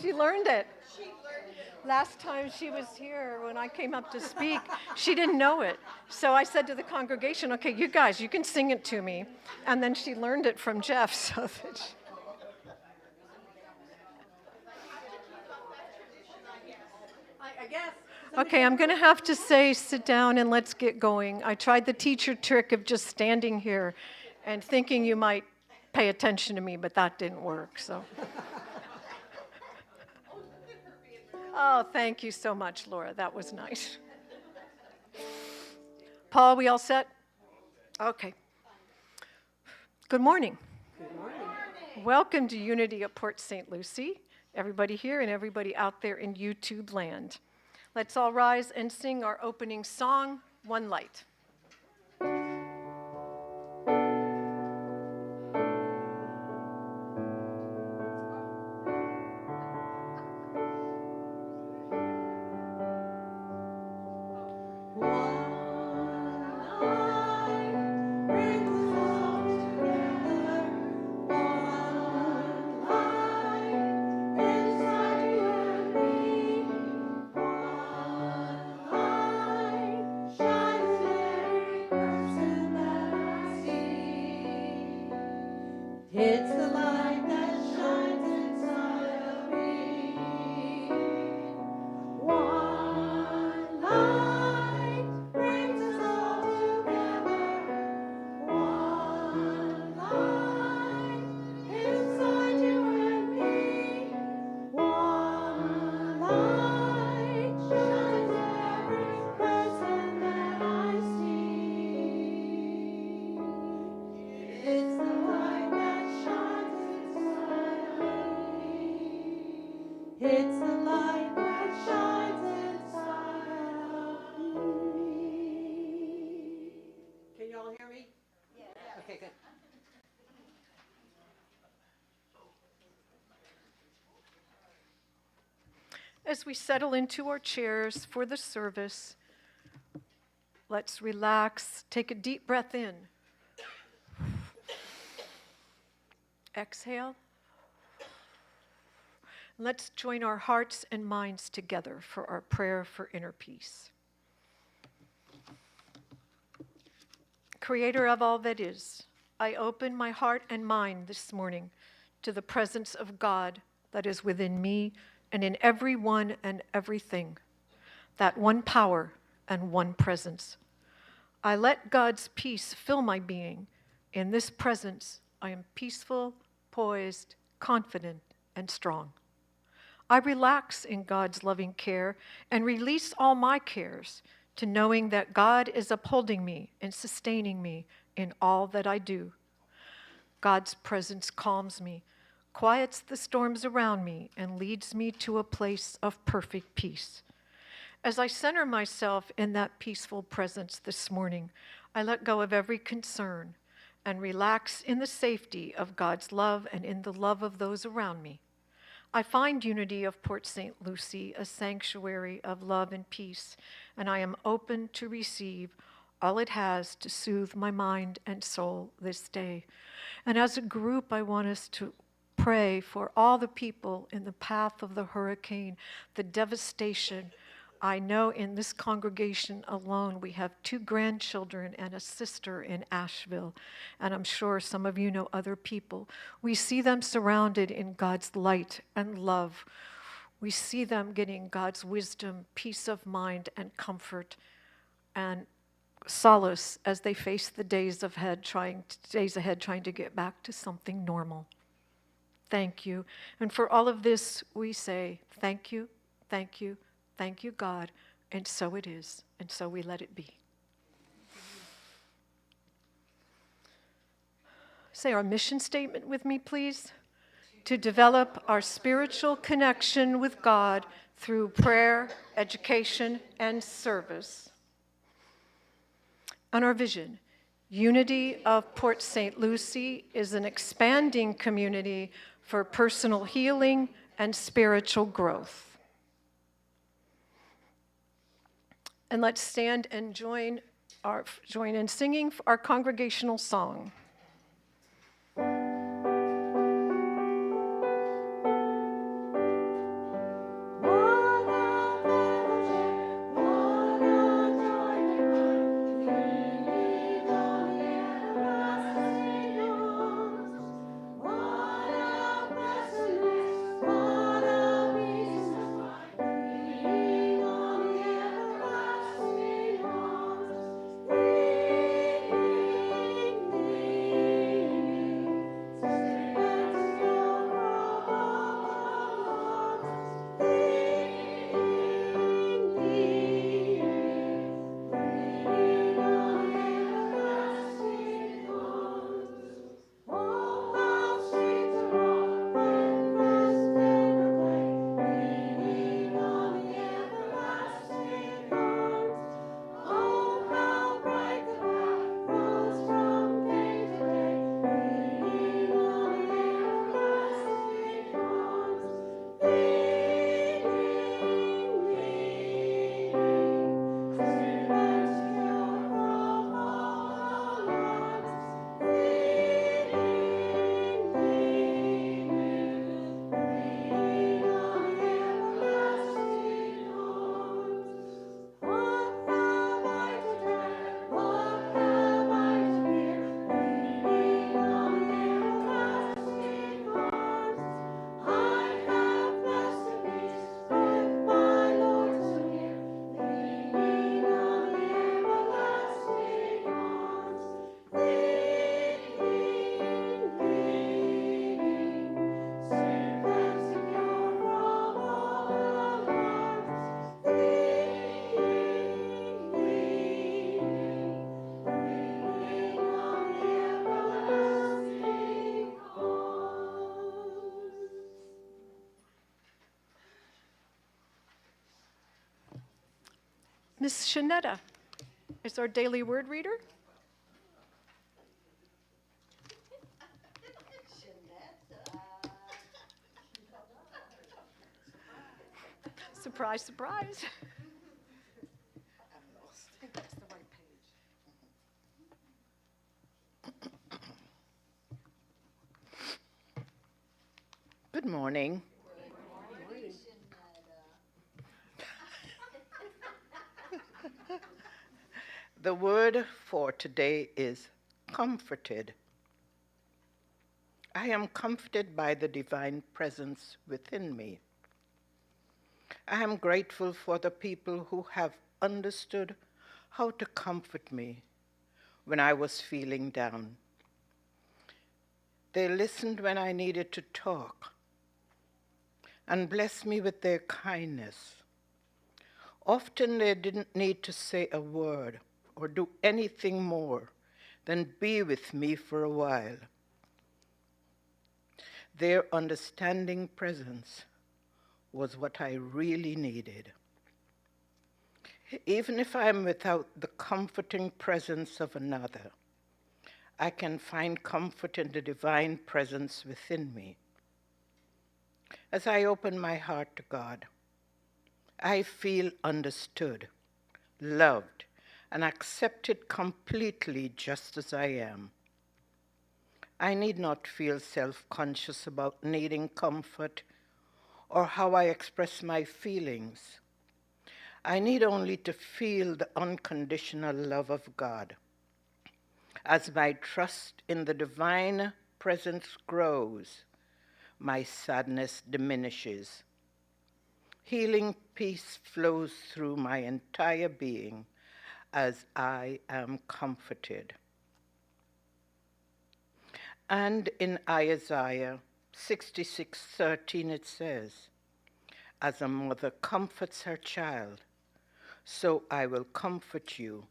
She learned it. Last time she was here, when I came up to speak, she didn't know it. So I said to the congregation, okay, you guys, you can sing it to me. And then she learned it from Jeff. So that I guess. Okay, I'm going to have to say sit down and let's get going. I tried the teacher trick of just standing here and thinking you might pay attention to me, but that didn't work. So. Oh, thank you so much, Laura. That was nice. Paul, we all set? Okay. Good morning. Good morning. Welcome to Unity at Port St. Lucie, everybody here and everybody out there in YouTube land. Let's all rise and sing our opening song, One Light. It's the light that shines inside of me. One light brings us all together. One light inside you and me. One light shines every person that I see. It's the light that shines inside of me. It's the light that shines inside of me. Can you all hear me? Yeah. Okay, good. As we settle into our chairs for the service, let's relax, take a deep breath in. Exhale. Let's join our hearts and minds together for our prayer for inner peace. Creator of all that is, I open my heart and mind this morning to the presence of God that is within me and in everyone and everything, that one power and one presence. I let God's peace fill my being. In this presence, I am peaceful, poised, confident, and strong. I relax in God's loving care and release all my cares to knowing that God is upholding me and sustaining me in all that I do. God's presence calms me, quiets the storms around me, and leads me to a place of perfect peace. As I center myself in that peaceful presence this morning, I let go of every concern and relax in the safety of God's love and in the love of those around me. I find Unity of Port St. Lucie a sanctuary of love and peace, and I am open to receive all it has to soothe my mind and soul this day. And as a group, I want us to pray for all the people in the path of the hurricane, the devastation. I know in this congregation alone, we have 2 grandchildren and a sister in Asheville, and I'm sure some of you know other people. We see them surrounded in God's light and love. We see them getting God's wisdom, peace of mind, and comfort, and solace as they face the days ahead, trying to get back to something normal. Thank you. And for all of this, we say, thank you, thank you, thank you, God, and so it is, and so we let it be. Say our mission statement with me, please. To develop our spiritual connection with God through prayer, education, and service. And our vision, Unity of Port St. Lucie is an expanding community for personal healing and spiritual growth. And let's stand and join in singing our congregational song. Miss Shanetta is our daily word reader. Surprise, surprise. Good morning. The word for today is comforted. I am comforted by the divine presence within me. I am grateful for the people who have understood how to comfort me when I was feeling down. They listened when I needed to talk and blessed me with their kindness. Often they didn't need to say a word or do anything more than be with me for a while. Their understanding presence was what I really needed. Even if I am without the comforting presence of another, I can find comfort in the divine presence within me. As I open my heart to God, I feel understood, loved, and accepted completely just as I am. I need not feel self-conscious about needing comfort or how I express my feelings. I need only to feel the unconditional love of God. As my trust in the divine presence grows, my sadness diminishes. Healing peace flows through my entire being as I am comforted. And in Isaiah 66:13 it says, "As a mother comforts her child, so I will comfort you.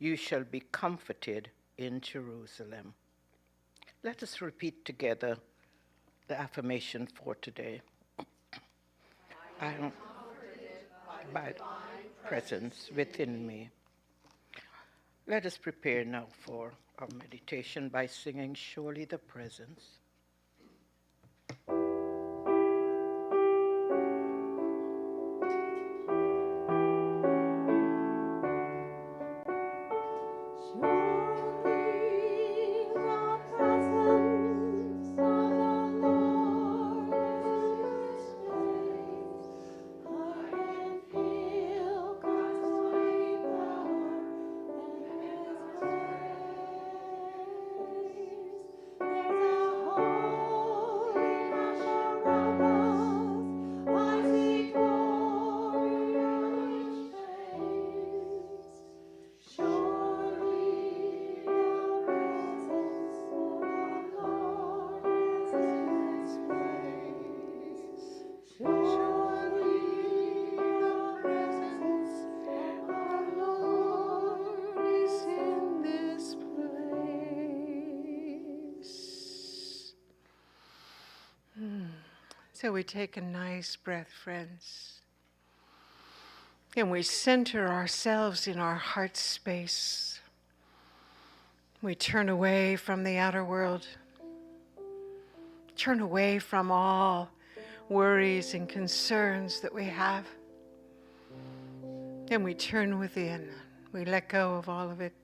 You shall be comforted in Jerusalem." Let us repeat together the affirmation for today. I am comforted by the presence within me. Let us prepare now for our meditation by singing Surely the Presence. So we take a nice breath, friends, and we center ourselves in our heart space. We turn away from the outer world, turn away from all worries and concerns that we have, and we turn within. We let go of all of it.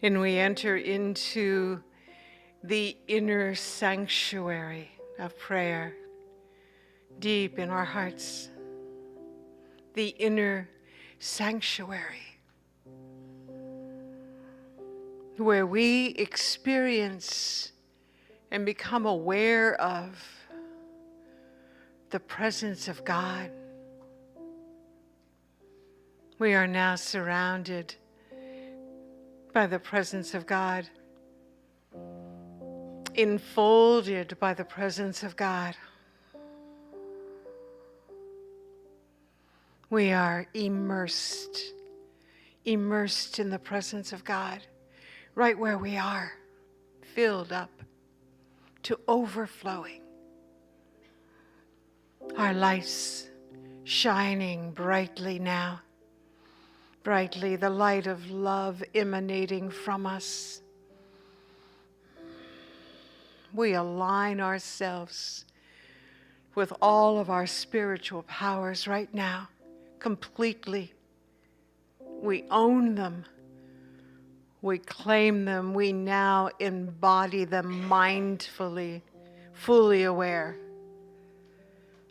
And we enter into the inner sanctuary of prayer, deep in our hearts, the inner sanctuary, where we experience and become aware of the presence of God. We are now surrounded by the presence of God, enfolded by the presence of God. We are immersed in the presence of God, right where we are, filled up to overflowing. our lights shining brightly now, brightly, the light of love emanating from us. We align ourselves with all of our spiritual powers right now, completely. We own them. We claim them. We now embody them mindfully, fully aware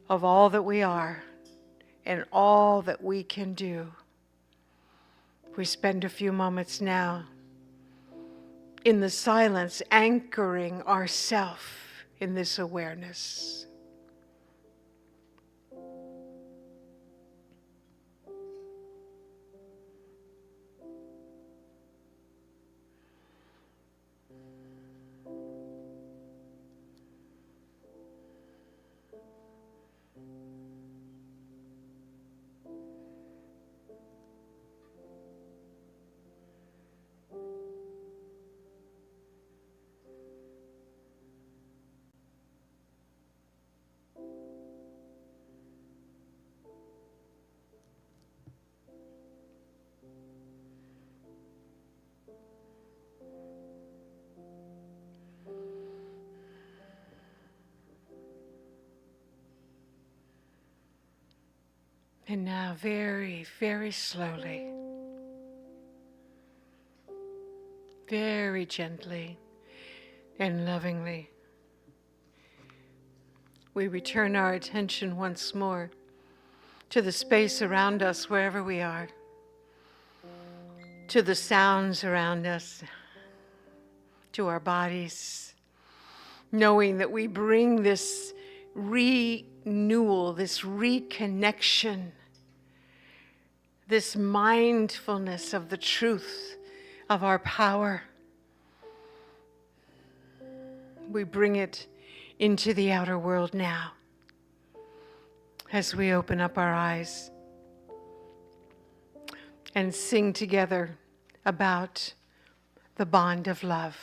of all that we are and all that we can do. We spend a few moments now in the silence, anchoring ourself in this awareness. And now very, very slowly, very gently and lovingly, we return our attention once more to the space around us wherever we are, to the sounds around us, to our bodies, knowing that we bring this renewal, this reconnection, this mindfulness of the truth of our power. We bring it into the outer world now as we open up our eyes and sing together about the bond of love.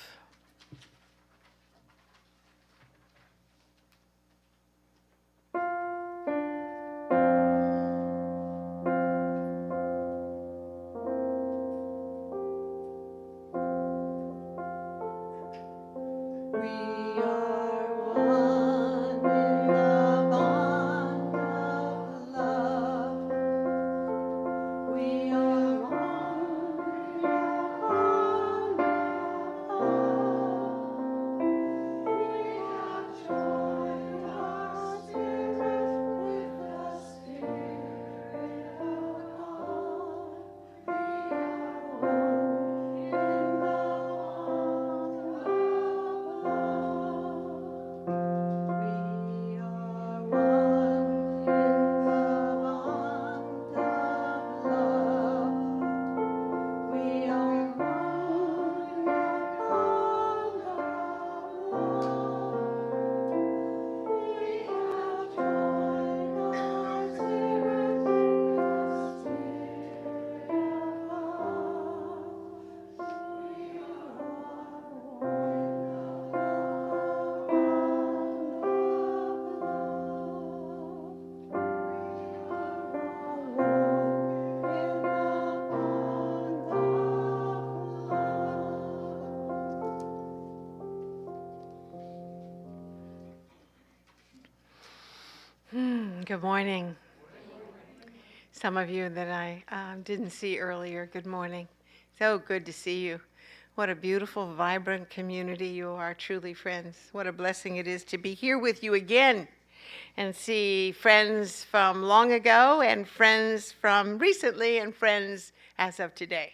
Good morning. Some of you that I didn't see earlier, good morning. So good to see you. What a beautiful, vibrant community you are, truly, friends. What a blessing it is to be here with you again and see friends from long ago and friends from recently and friends as of today.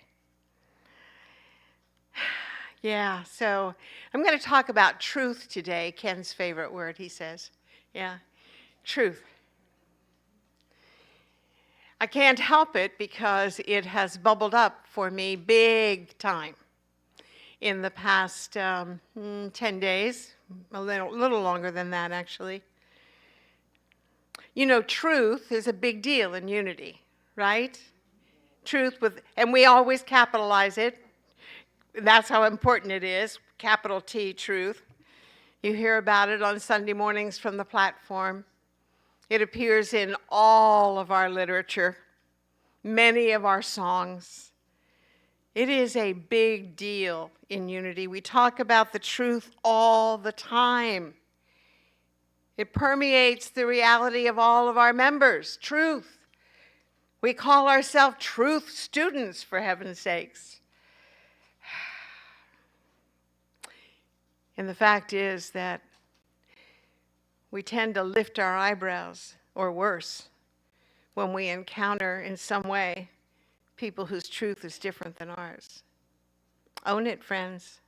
Yeah, so I'm going to talk about truth today, Ken's favorite word, he says. Yeah, truth. I can't help it because it has bubbled up for me big time in the past 10 days, a little longer than that, actually. You know, truth is a big deal in unity, right? Truth and we always capitalize it. That's how important it is, capital T, truth. You hear about it on Sunday mornings from the platform. It appears in all of our literature, many of our songs. It is a big deal in unity. We talk about the truth all the time. It permeates the reality of all of our members, truth. We call ourselves truth students, for heaven's sakes. And the fact is that we tend to lift our eyebrows, or worse, when we encounter in some way people whose truth is different than ours. Own it, friends.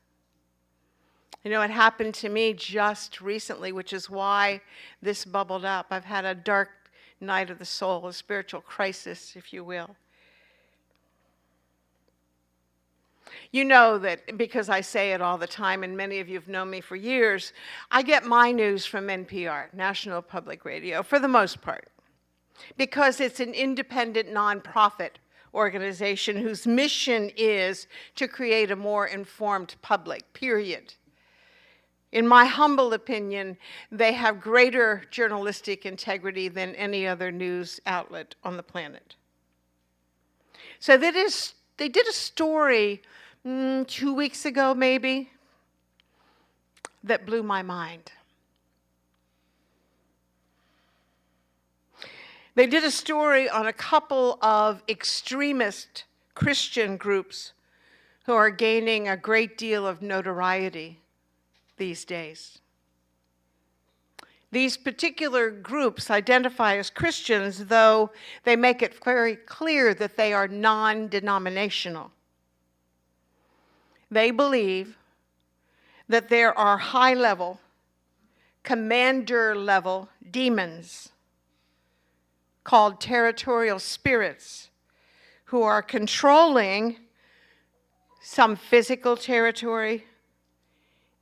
You know, it happened to me just recently, which is why this bubbled up. I've had a dark night of the soul, a spiritual crisis, if you will. You know that because I say it all the time, and many of you have known me for years, I get my news from NPR, National Public Radio, for the most part, because it's an independent nonprofit organization whose mission is to create a more informed public, period. In my humble opinion, they have greater journalistic integrity than any other news outlet on the planet. So they did a story 2 weeks ago, maybe, that blew my mind. They did a story on a couple of extremist Christian groups who are gaining a great deal of notoriety these days. These particular groups identify as Christians, though they make it very clear that they are non-denominational. They believe that there are high-level, commander-level demons called territorial spirits who are controlling some physical territory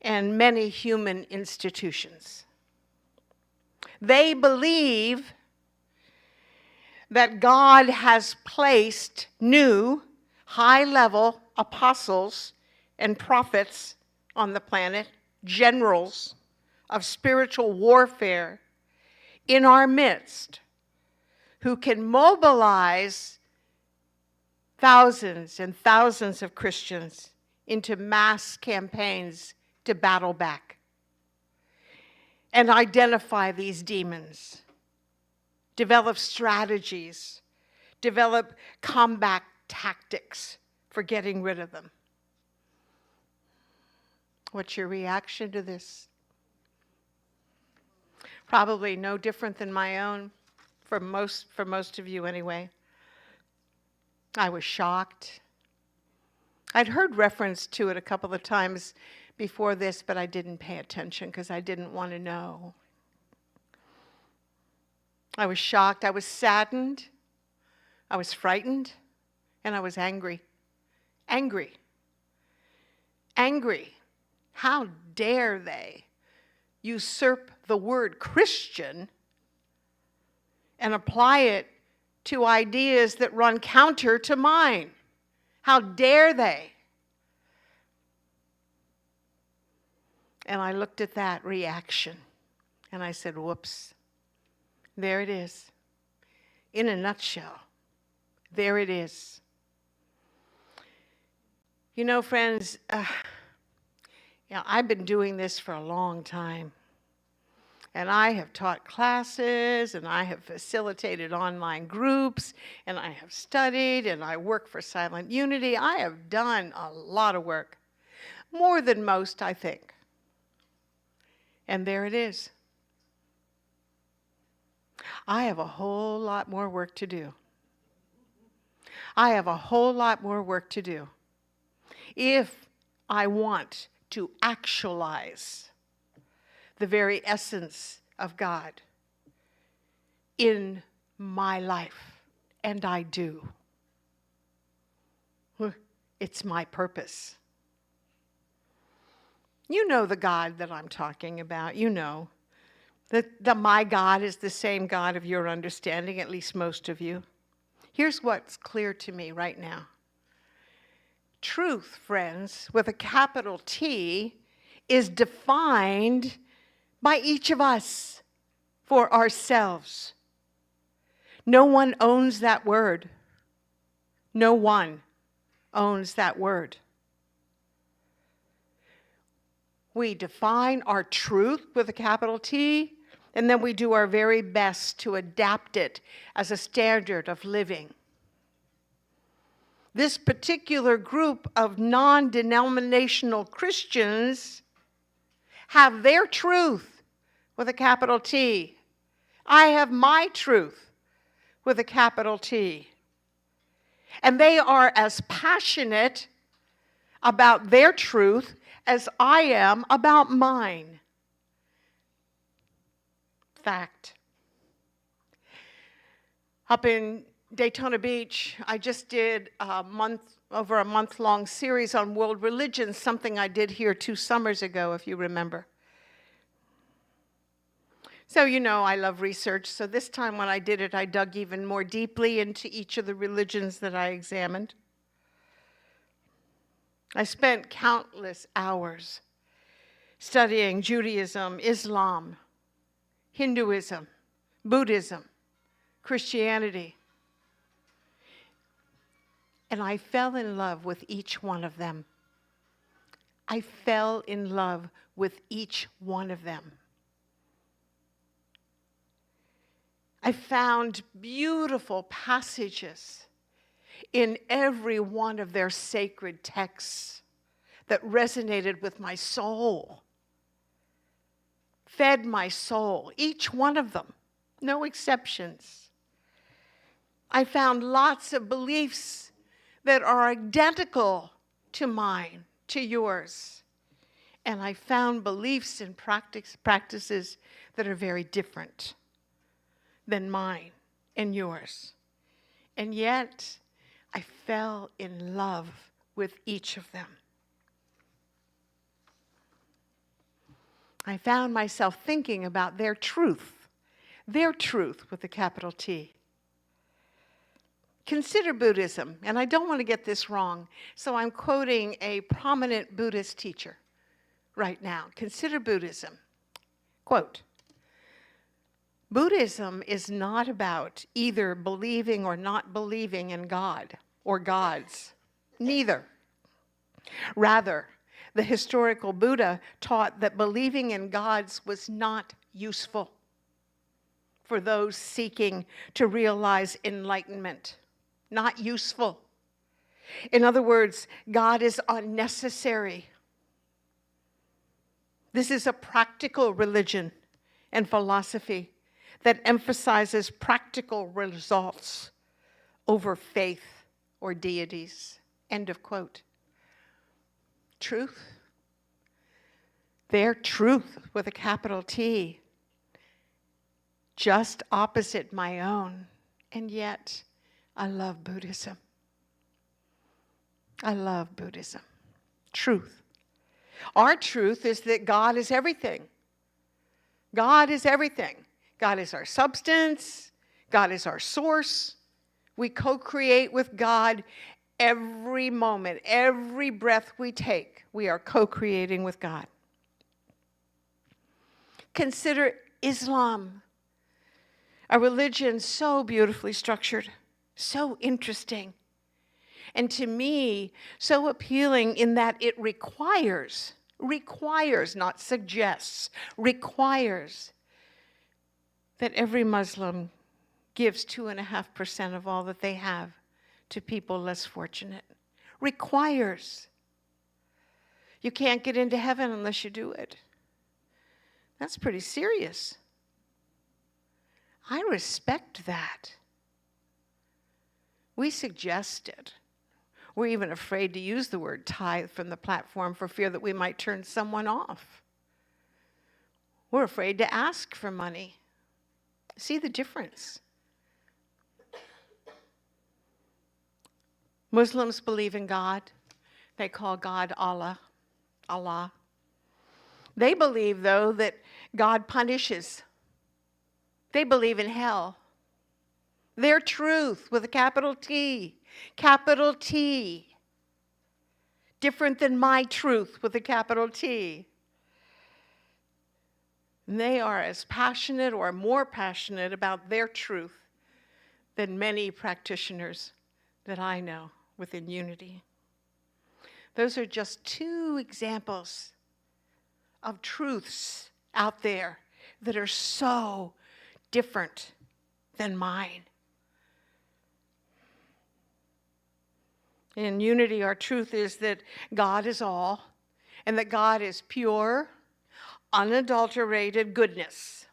and many human institutions. They believe that God has placed new, high-level apostles and prophets on the planet, generals of spiritual warfare in our midst, who can mobilize thousands and thousands of Christians into mass campaigns to battle back and identify these demons, develop strategies, develop combat tactics for getting rid of them. What's your reaction to this? Probably no different than my own, for most of you anyway. I was shocked. I'd heard reference to it a couple of times before this, but I didn't pay attention because I didn't want to know. I was shocked, I was saddened, I was frightened, and I was angry. Angry. Angry. How dare they usurp the word Christian and apply it to ideas that run counter to mine? How dare they? And I looked at that reaction and I said, whoops, there it is. In a nutshell, there it is. You know, friends, I've been doing this for a long time. And I have taught classes, and I have facilitated online groups, and I have studied, and I work for Silent Unity. I have done a lot of work, more than most, I think. And there it is. I have a whole lot more work to do. I have a whole lot more work to do if I want to actualize the very essence of God in my life, and I do. It's my purpose. You know the God that I'm talking about. You know that my God is the same God of your understanding, at least most of you. Here's what's clear to me right now. Truth, friends, with a capital T, is defined by each of us for ourselves. No one owns that word. No one owns that word. We define our truth with a capital T, and then we do our very best to adapt it as a standard of living. This particular group of non-denominational Christians have their truth with a capital T. I have my truth with a capital T. And they are as passionate about their truth as I am about mine. Fact. Up in Daytona Beach, I just did over a month-long series on world religions, something I did here 2 summers ago, if you remember. So you know I love research, so this time when I did it, I dug even more deeply into each of the religions that I examined. I spent countless hours studying Judaism, Islam, Hinduism, Buddhism, Christianity. And I fell in love with each one of them. I fell in love with each one of them. I found beautiful passages in every one of their sacred texts that resonated with my soul, fed my soul, each one of them, no exceptions. I found lots of beliefs that are identical to mine, to yours. And I found beliefs and practices that are very different than mine and yours. And yet, I fell in love with each of them. I found myself thinking about their truth with a capital T. Consider Buddhism, and I don't want to get this wrong, so I'm quoting a prominent Buddhist teacher right now. Consider Buddhism. Quote, Buddhism is not about either believing or not believing in God or gods. Neither. Rather, the historical Buddha taught that believing in gods was not useful for those seeking to realize enlightenment. Not useful. In other words, God is unnecessary. This is a practical religion and philosophy that emphasizes practical results over faith or deities. End of quote. Truth. Their truth with a capital T. Just opposite my own. And yet, I love Buddhism. I love Buddhism. Truth. Our truth is that God is everything. God is everything. God is our substance. God is our source. We co-create with God every moment, every breath we take. We are co-creating with God. Consider Islam, a religion so beautifully structured, so interesting, and to me, so appealing in that it requires, not suggests, requires that every Muslim gives 2.5% of all that they have to people less fortunate. Requires. You can't get into heaven unless you do it. That's pretty serious. I respect that. We suggest it. We're even afraid to use the word tithe from the platform for fear that we might turn someone off. We're afraid to ask for money. See the difference? Muslims believe in God. They call God Allah. Allah. They believe, though, that God punishes. They believe in hell. Their truth with a capital T. Capital T. Different than my truth with a capital T. And they are as passionate or more passionate about their truth than many practitioners that I know within Unity. Those are just two examples of truths out there that are so different than mine. In Unity, our truth is that God is all, and that God is pure, unadulterated goodness.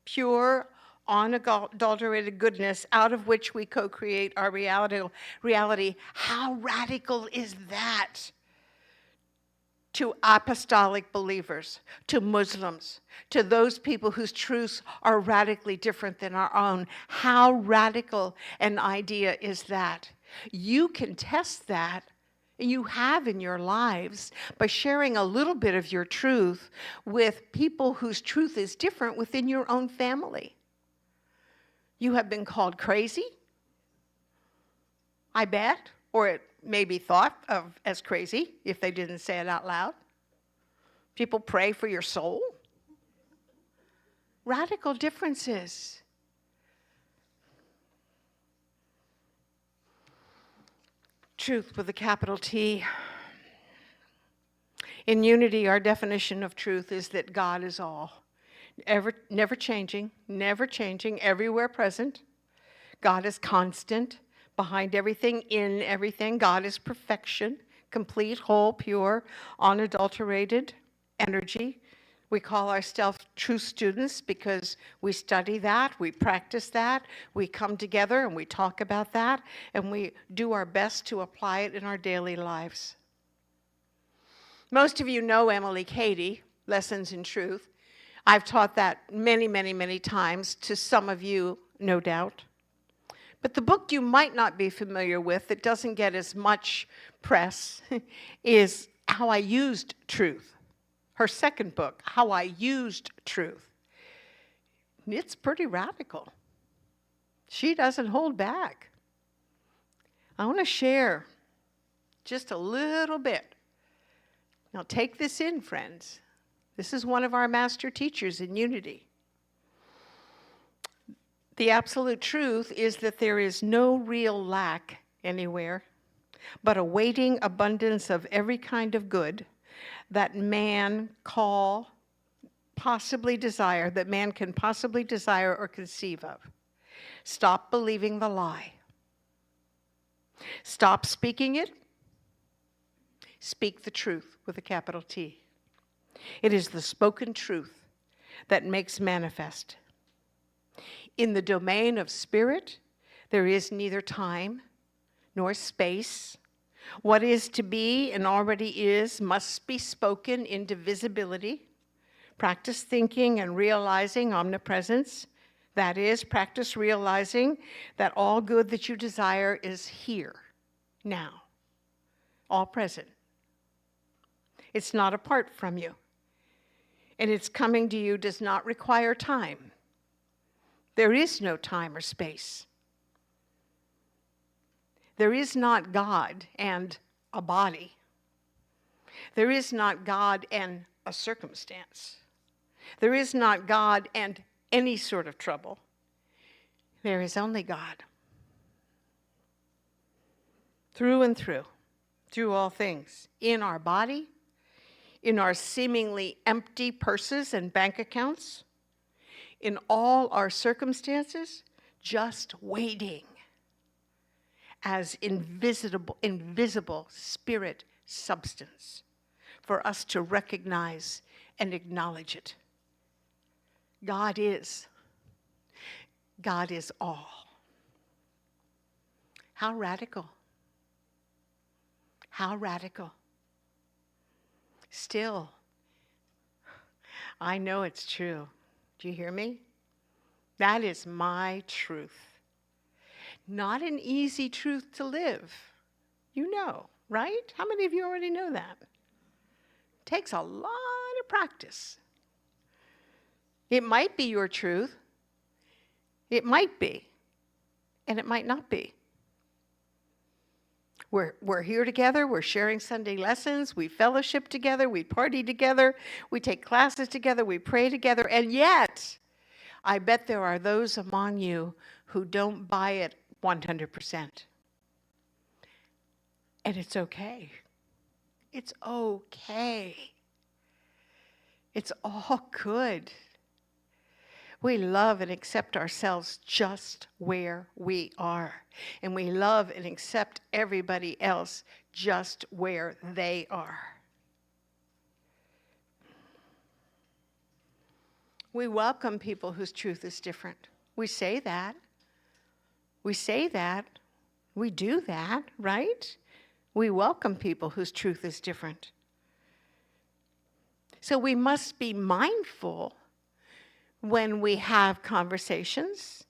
Pure, unadulterated goodness out of which we co-create our reality. How radical is that? To apostolic believers, to Muslims, to those people whose truths are radically different than our own. How radical an idea is that? You can test that, and you have in your lives, by sharing a little bit of your truth with people whose truth is different within your own family. You have been called crazy, I bet, or it may be thought of as crazy if they didn't say it out loud. People pray for your soul. Radical differences. Truth with a capital T. In Unity, our definition of truth is that God is all. Never changing, everywhere present. God is constant, behind everything, in everything. God is perfection, complete, whole, pure, unadulterated energy. We call ourselves true students because we study that, we practice that, we come together and we talk about that, and we do our best to apply it in our daily lives. Most of you know Emily Cady, Lessons in Truth. I've taught that many times to some of you, no doubt. But the book you might not be familiar with that doesn't get as much press is How I Used Truth. Her second book, How I Used Truth. It's pretty radical. She doesn't hold back. I want to share just a little bit. Now take this in, friends. This is one of our master teachers in Unity. The absolute truth is that there is no real lack anywhere, but a waiting abundance of every kind of good that man can possibly desire or conceive of. Stop believing the lie. Stop speaking it. Speak the truth with a capital T. It is the spoken truth that makes manifest. In the domain of spirit, there is neither time nor space. What is to be and already is must be spoken into visibility. Practice thinking and realizing omnipresence. That is, practice realizing that all good that you desire is here, now, all present. It's not apart from you. And its coming to you does not require time. There is no time or space. There is not God and a body. There is not God and a circumstance. There is not God and any sort of trouble. There is only God. Through and through all things, in our body, in our seemingly empty purses and bank accounts, in all our circumstances, just waiting as invisible spirit substance for us to recognize and acknowledge it. God is all. How radical. How radical. Still, I know it's true. Do you hear me? That is my truth. Not an easy truth to live. You know, right? How many of you already know that? It takes a lot of practice. It might be your truth. It might be. And it might not be. We're here together, we're sharing Sunday lessons, we fellowship together, we party together, we take classes together, we pray together, and yet, I bet there are those among you who don't buy it 100%. And it's okay. It's okay. It's all good. We love and accept ourselves just where we are. And we love and accept everybody else just where they are. We welcome people whose truth is different. We say that. We say that. We do that, right? We welcome people whose truth is different. So we must be mindful when we have conversations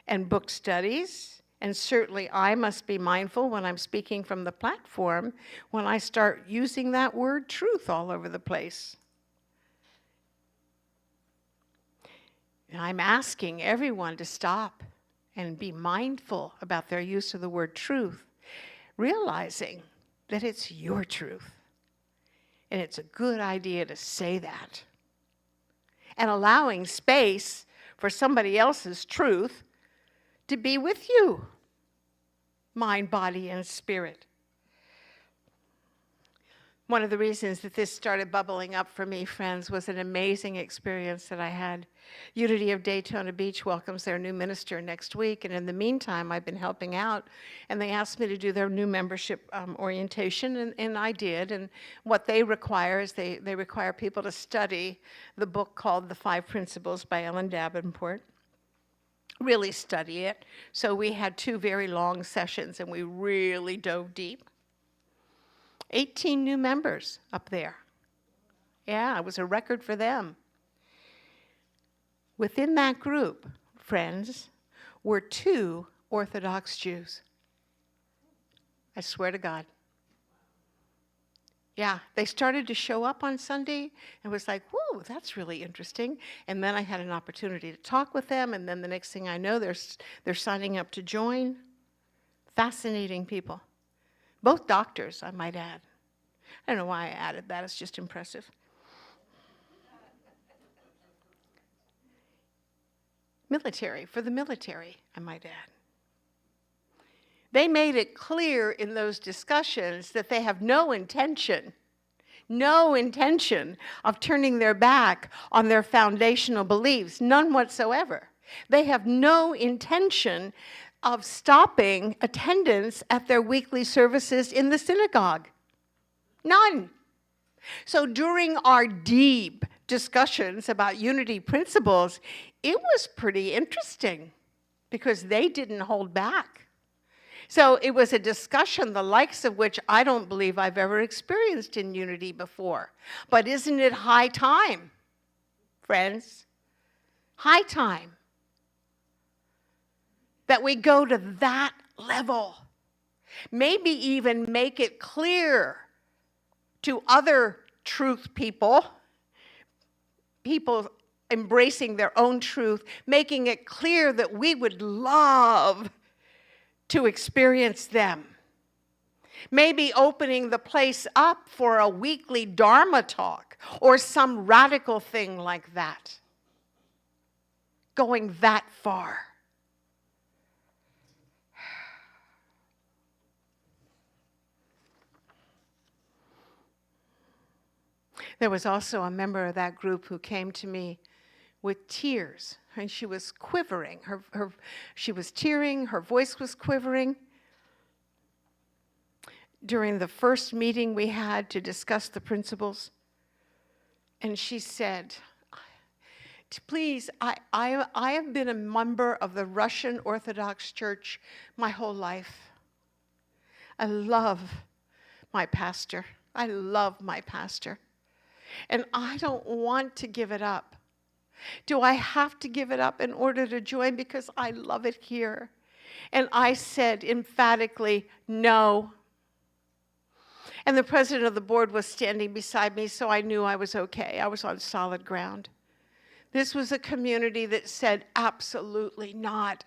and book studies, and certainly I must be mindful when I'm speaking from the platform when I start using that word truth all over the place. And I'm asking everyone to stop and be mindful about their use of the word truth, realizing that it's your truth. And it's a good idea to say that. And allowing space for somebody else's truth to be with you, mind, body, and spirit. One of the reasons that this started bubbling up for me, friends, was an amazing experience that I had. Unity of Daytona Beach welcomes their new minister next week, and in the meantime, I've been helping out, and they asked me to do their new membership orientation, and I did. And what they require is they require people to study the book called The 5 Principles by Ellen Davenport. Really study it. So we had 2 very long sessions, and we really dove deep. 18 new members up there. Yeah, it was a record for them. Within that group, friends, were 2 Orthodox Jews. I swear to God. Yeah, they started to show up on Sunday and was like, whoa, that's really interesting. And then I had an opportunity to talk with them, and then the next thing I know, they're signing up to join. Fascinating people. Both doctors, I might add. I don't know why I added that, it's just impressive. Military, for the military, I might add. They made it clear in those discussions that they have no intention of turning their back on their foundational beliefs, none whatsoever. They have no intention of stopping attendance at their weekly services in the synagogue. None. So during our deep discussions about unity principles, it was pretty interesting because they didn't hold back. So it was a discussion the likes of which I don't believe I've ever experienced in unity before. But isn't it high time, friends? High time that we go to that level. Maybe even make it clear to other truth people embracing their own truth, making it clear that we would love to experience them. Maybe opening the place up for a weekly Dharma talk or some radical thing like that. Going that far. There was also a member of that group who came to me with tears, and she was quivering. She was tearing, her voice was quivering. During the first meeting we had to discuss the principles, and she said, please, I have been a member of the Russian Orthodox Church my whole life. I love my pastor. I love my pastor. And I don't want to give it up. Do I have to give it up in order to join because I love it here? And I said emphatically, no. And the president of the board was standing beside me, so I knew I was okay. I was on solid ground. This was a community that said absolutely not.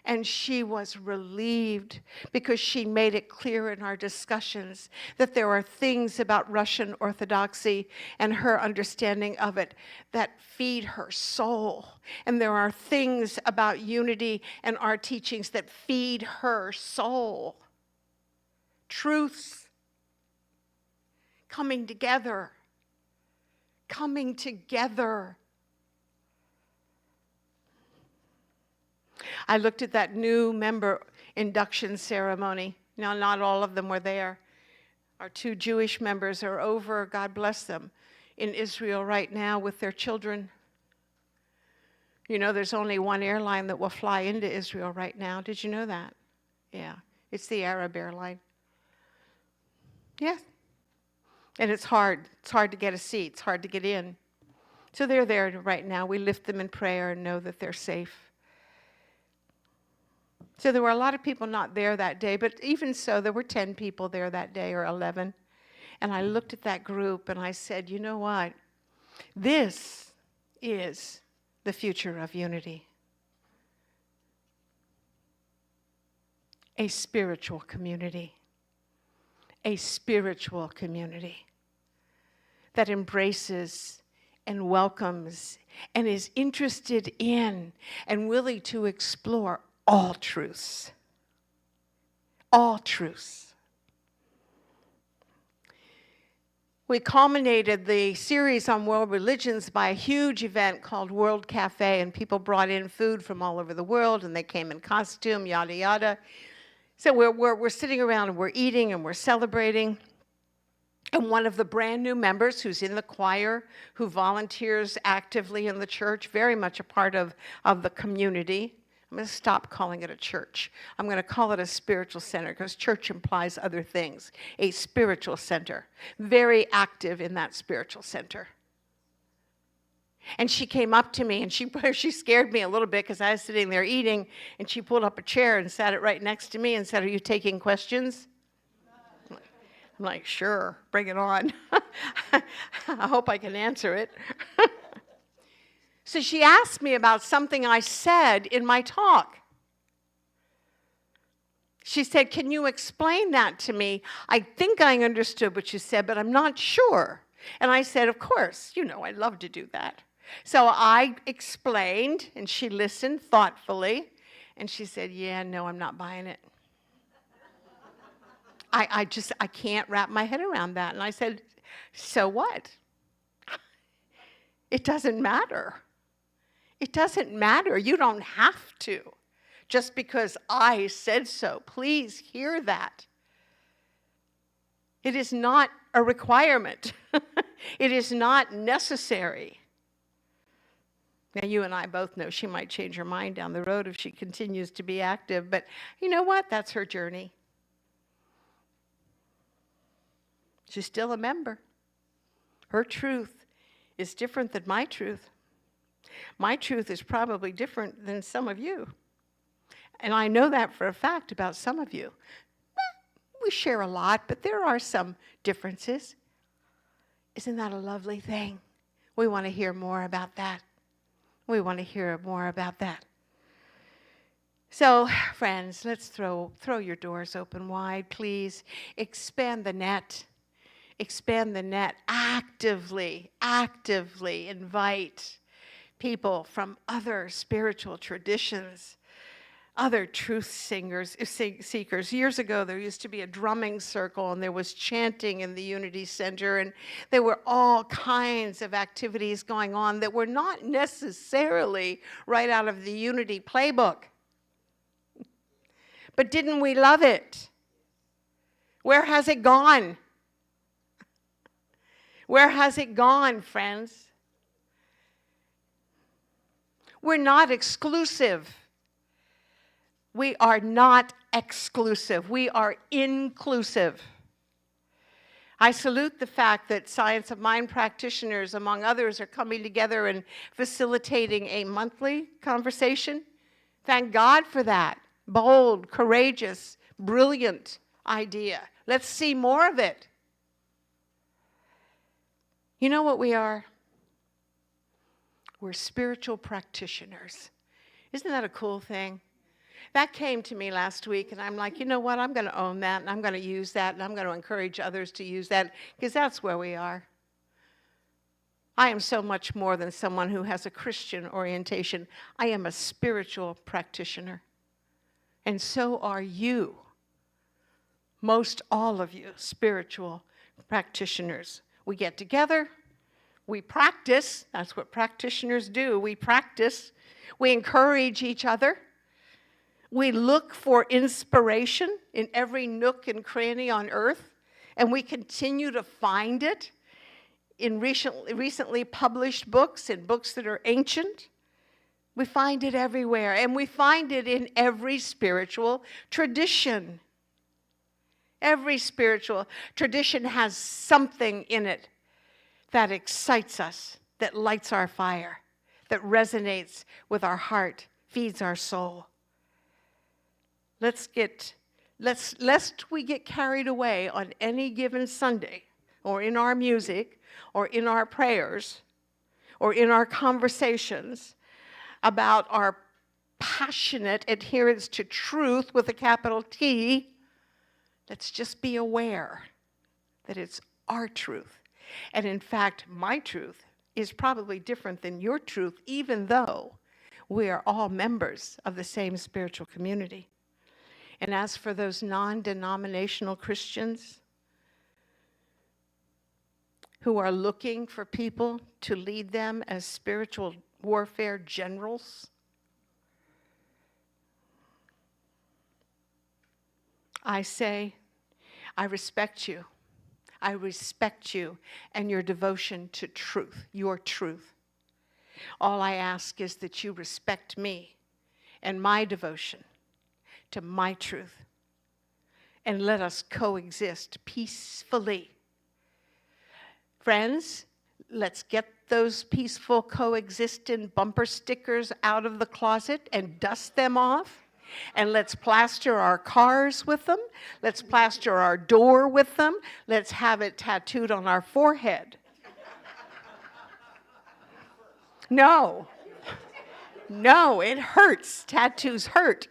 And she was relieved because she made it clear in our discussions that there are things about Russian Orthodoxy and her understanding of it that feed her soul. And there are things about unity and our teachings that feed her soul. Truths coming together. Coming together. I looked at that new member induction ceremony. Now, not all of them were there. Our 2 Jewish members are over, God bless them, in Israel right now with their children. You know, there's only one airline that will fly into Israel right now. Did you know that? Yeah, it's the Arab airline. Yeah. And it's hard. It's hard to get a seat. It's hard to get in. So they're there right now. We lift them in prayer and know that they're safe. So there were a lot of people not there that day, but even so, there were 10 people there that day, or 11. And I looked at that group and I said, you know what? This is the future of unity. A spiritual community. A spiritual community that embraces and welcomes and is interested in and willing to explore all truths. All truths. We culminated the series on world religions by a huge event called World Cafe, and people brought in food from all over the world, and they came in costume, yada, yada. So we're sitting around and we're eating and we're celebrating. And one of the brand new members who's in the choir, who volunteers actively in the church, very much a part of the community. I'm going to stop calling it a church. I'm going to call it a spiritual center because church implies other things. A spiritual center. Very active in that spiritual center. And she came up to me and she scared me a little bit because I was sitting there eating, and she pulled up a chair and sat it right next to me and said, "Are you taking questions?" I'm like, "Sure, bring it on." I hope I can answer it. So she asked me about something I said in my talk. She said, "Can you explain that to me? I think I understood what you said, but I'm not sure." And I said, "Of course, you know, I'd love to do that." So I explained, and she listened thoughtfully, and she said, "Yeah, no, I'm not buying it. I can't wrap my head around that." And I said, "So what? It doesn't matter. It doesn't matter. You don't have to. Just because I said so. Please hear that. It is not a requirement. It is not necessary." Now, you and I both know she might change her mind down the road if she continues to be active, but you know what? That's her journey. She's still a member. Her truth is different than my truth. My truth is probably different than some of you. And I know that for a fact about some of you. We share a lot, but there are some differences. Isn't that a lovely thing? We want to hear more about that. We want to hear more about that. So, friends, let's throw your doors open wide, please. Expand the net. Expand the net. Actively invite people from other spiritual traditions, other truth seekers. Years ago, there used to be a drumming circle, and there was chanting in the Unity Center, and there were all kinds of activities going on that were not necessarily right out of the Unity playbook. But didn't we love it? Where has it gone? Where has it gone, friends? We're not exclusive. We are not exclusive. We are inclusive. I salute the fact that Science of Mind practitioners, among others, are coming together and facilitating a monthly conversation. Thank God for that. Bold, courageous, brilliant idea. Let's see more of it. You know what we are? We're spiritual practitioners. Isn't that a cool thing? That came to me last week, and I'm like, you know what? I'm going to own that, and I'm going to use that, and I'm going to encourage others to use that, because that's where we are. I am so much more than someone who has a Christian orientation. I am a spiritual practitioner. And so are you. Most all of you, spiritual practitioners. We get together, we practice. That's what practitioners do. We practice. We encourage each other. We look for inspiration in every nook and cranny on earth, and we continue to find it in recently published books and books that are ancient. We find it everywhere, and we find it in every spiritual tradition. Every spiritual tradition has something in it that excites us, that lights our fire, that resonates with our heart, feeds our soul. Lest we get carried away on any given Sunday, or in our music, or in our prayers, or in our conversations about our passionate adherence to truth with a capital T. Let's just be aware that it's our truth. And in fact, my truth is probably different than your truth, even though we are all members of the same spiritual community. And as for those non-denominational Christians who are looking for people to lead them as spiritual warfare generals, I say, I respect you. I respect you and your devotion to truth, your truth. All I ask is that you respect me and my devotion to my truth, and let us coexist peacefully. Friends, let's get those peaceful coexistent bumper stickers out of the closet and dust them off. And let's plaster our cars with them. Let's plaster our door with them. Let's have it tattooed on our forehead. No, it hurts. Tattoos hurt.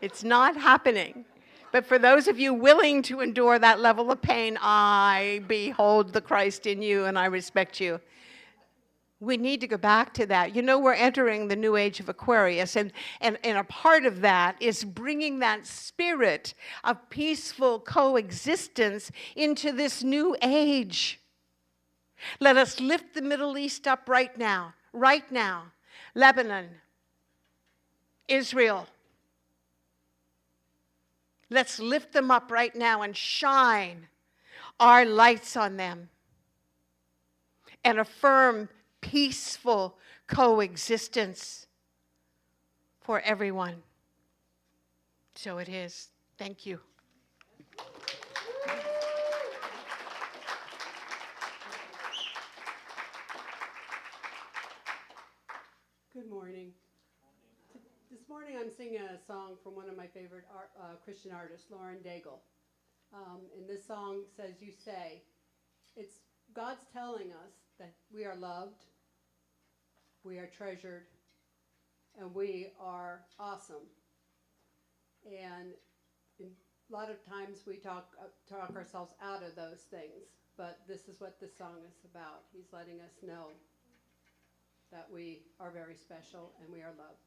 It's not happening. But for those of you willing to endure that level of pain, I behold the Christ in you and I respect you. We need to go back to that. You know, we're entering the new age of Aquarius, and a part of that is bringing that spirit of peaceful coexistence into this new age. Let us lift the Middle East up right now. Lebanon, Israel. Let's lift them up right now and shine our lights on them and affirm peaceful coexistence for everyone. So it is. Thank you. Good morning. This morning I'm singing a song from one of my favorite Christian artists, Lauren Daigle. And this song says, "You say." It's God's telling us that we are loved, we are treasured, and we are awesome. And a lot of times we talk ourselves out of those things, but this is what this song is about. He's letting us know that we are very special and we are loved.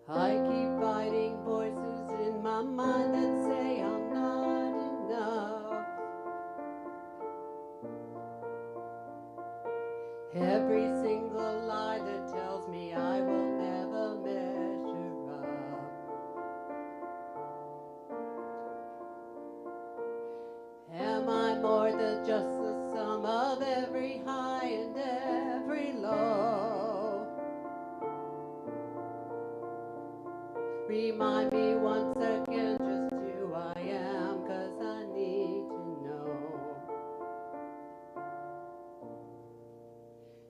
I keep fighting voices in my mind that say I'm not enough. Every single lie that tells me I will never measure up. Am I more than just the sum of every high and every low? Remind me once again just who I am, 'cause I need to know.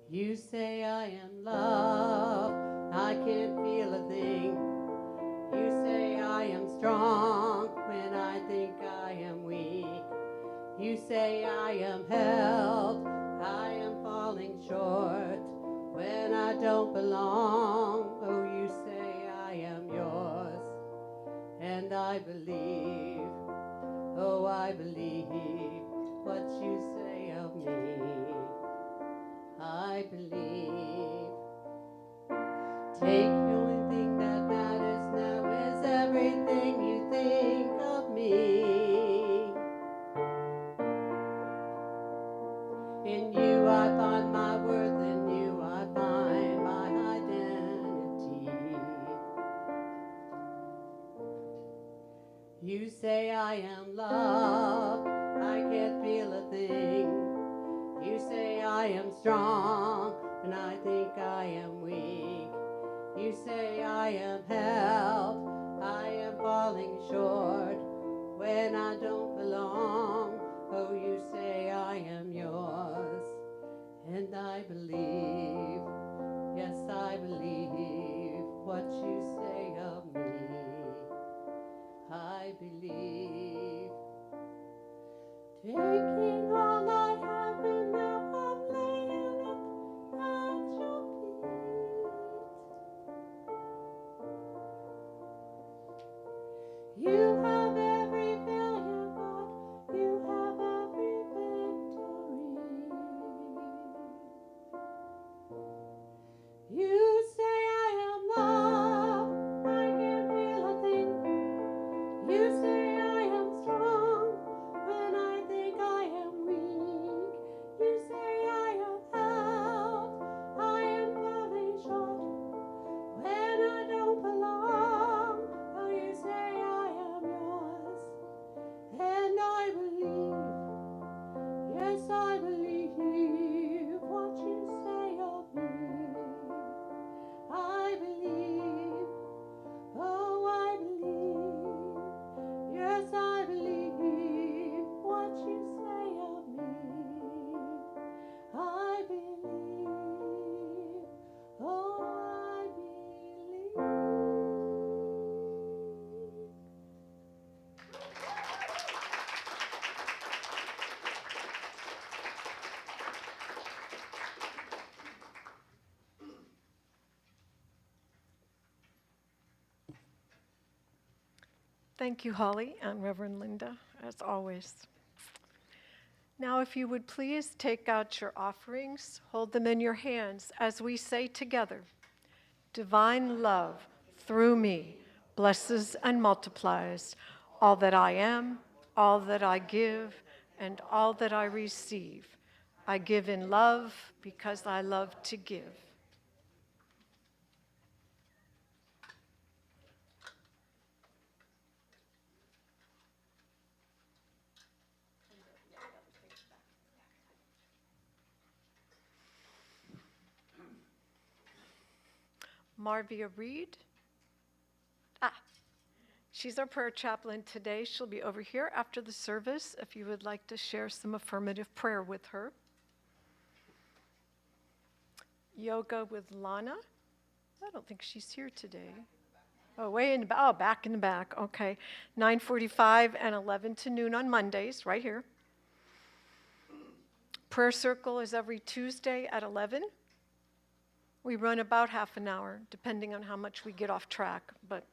You say I am love, I can't feel a thing. You say I am strong when I think I am weak. You say I am held, I am falling short when I don't belong. Oh, you say I am yours, and I believe, oh, I believe what you say of me. I believe. Take the only thing that matters now is everything you think of me. In you I find my worth, in you I find my identity. You say I am love, I can't feel a thing. You say I am strong, and I think I am weak. You say I am held, I am falling short when I don't belong. Oh, you say I am yours, and I believe, yes, I believe what you say of me. I believe. Taking all I have and now I'm laying it at your feet. You have every failure, God. You have every victory. You say I am love, I can't feel a thing. You say I am strong when I think I am weak. You say I am held, I am falling short when I don't belong. Oh, you say I am yours, and I believe, yes, I believe what you say of me. I believe, oh, I believe, yes, I believe what you say of me. I believe, oh, I believe. Thank you, Holly and Reverend Linda, as always. Now, if you would please take out your offerings, hold them in your hands as we say together, divine love through me blesses and multiplies all that I am, all that I give, and all that I receive. I give in love because I love to give. Marvia Reed. She's our prayer chaplain today. She'll be over here after the service if you would like to share some affirmative prayer with her. Yoga with Lana. I don't think she's here today. Oh, way in the back. Oh, back in the back. Okay. 9:45 and 11 to noon on Mondays, right here. Prayer circle is every Tuesday at 11. We run about half an hour, depending on how much we get off track, but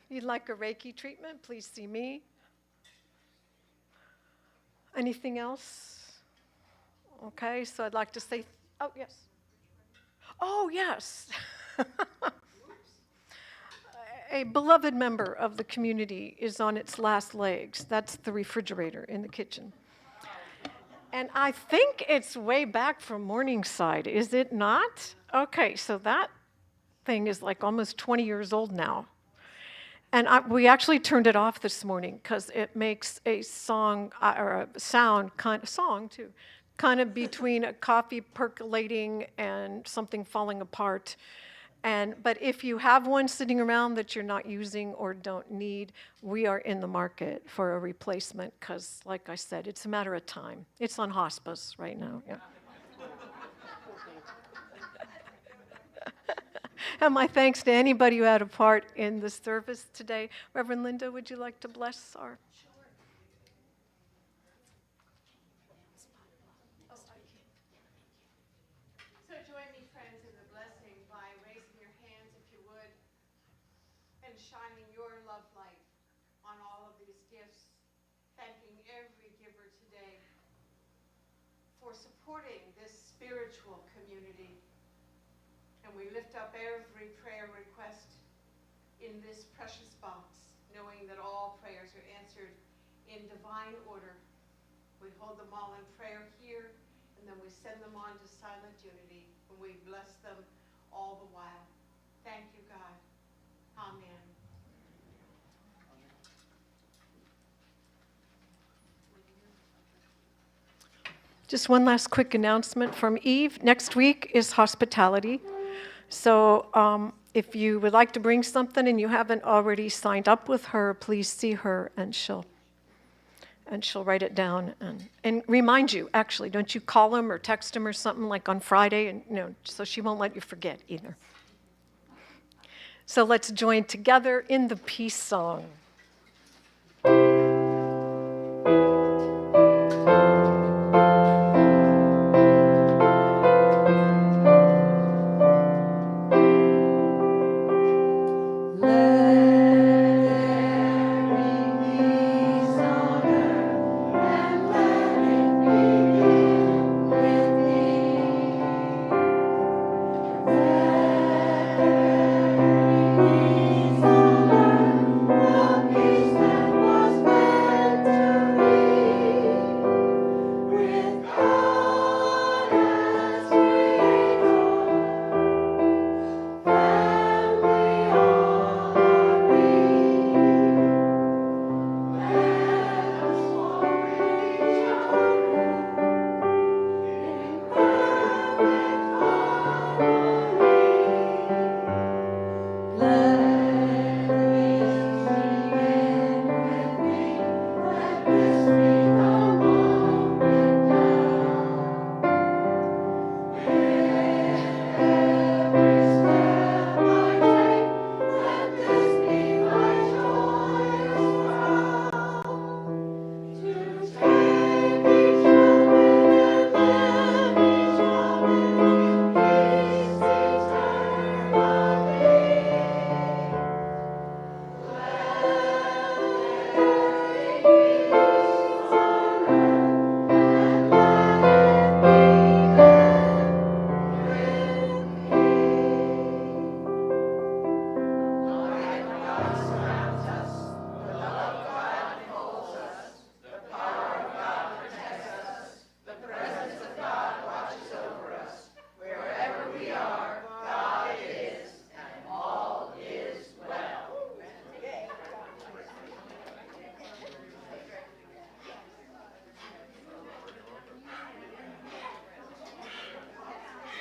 if you'd like a Reiki treatment, please see me. Anything else? Okay, so I'd like to say, oh, yes. Oh, yes. A beloved member of the community is on its last legs. That's the refrigerator in the kitchen. And I think it's way back from Morningside, is it not? Okay, so that thing is like almost 20 years old now. And we actually turned it off this morning because it makes a song, or a sound, song too, kind of between a coffee percolating and something falling apart. But if you have one sitting around that you're not using or don't need, we are in the market for a replacement because, like I said, it's a matter of time. It's on hospice right now. Yeah. And my thanks to anybody who had a part in the service today. Reverend Linda, would you like to bless our? So join me, friends, in the blessing by raising your hands, if you would, and shining your love light on all of these gifts, thanking every giver today for supporting this spiritual community. And we lift up every prayer request in this precious box, knowing that all prayers are answered in divine order. We hold them all in prayer here, and then we send them on to silent unity, and we bless them all the while. Thank you, God. Amen. Just one last quick announcement from Eve. Next week is hospitality. So if you would like to bring something and you haven't already signed up with her, please see her and she'll write it down and remind you, actually. Don't you call him or text him or something like on Friday, and so she won't let you forget either. So let's join together in the peace song.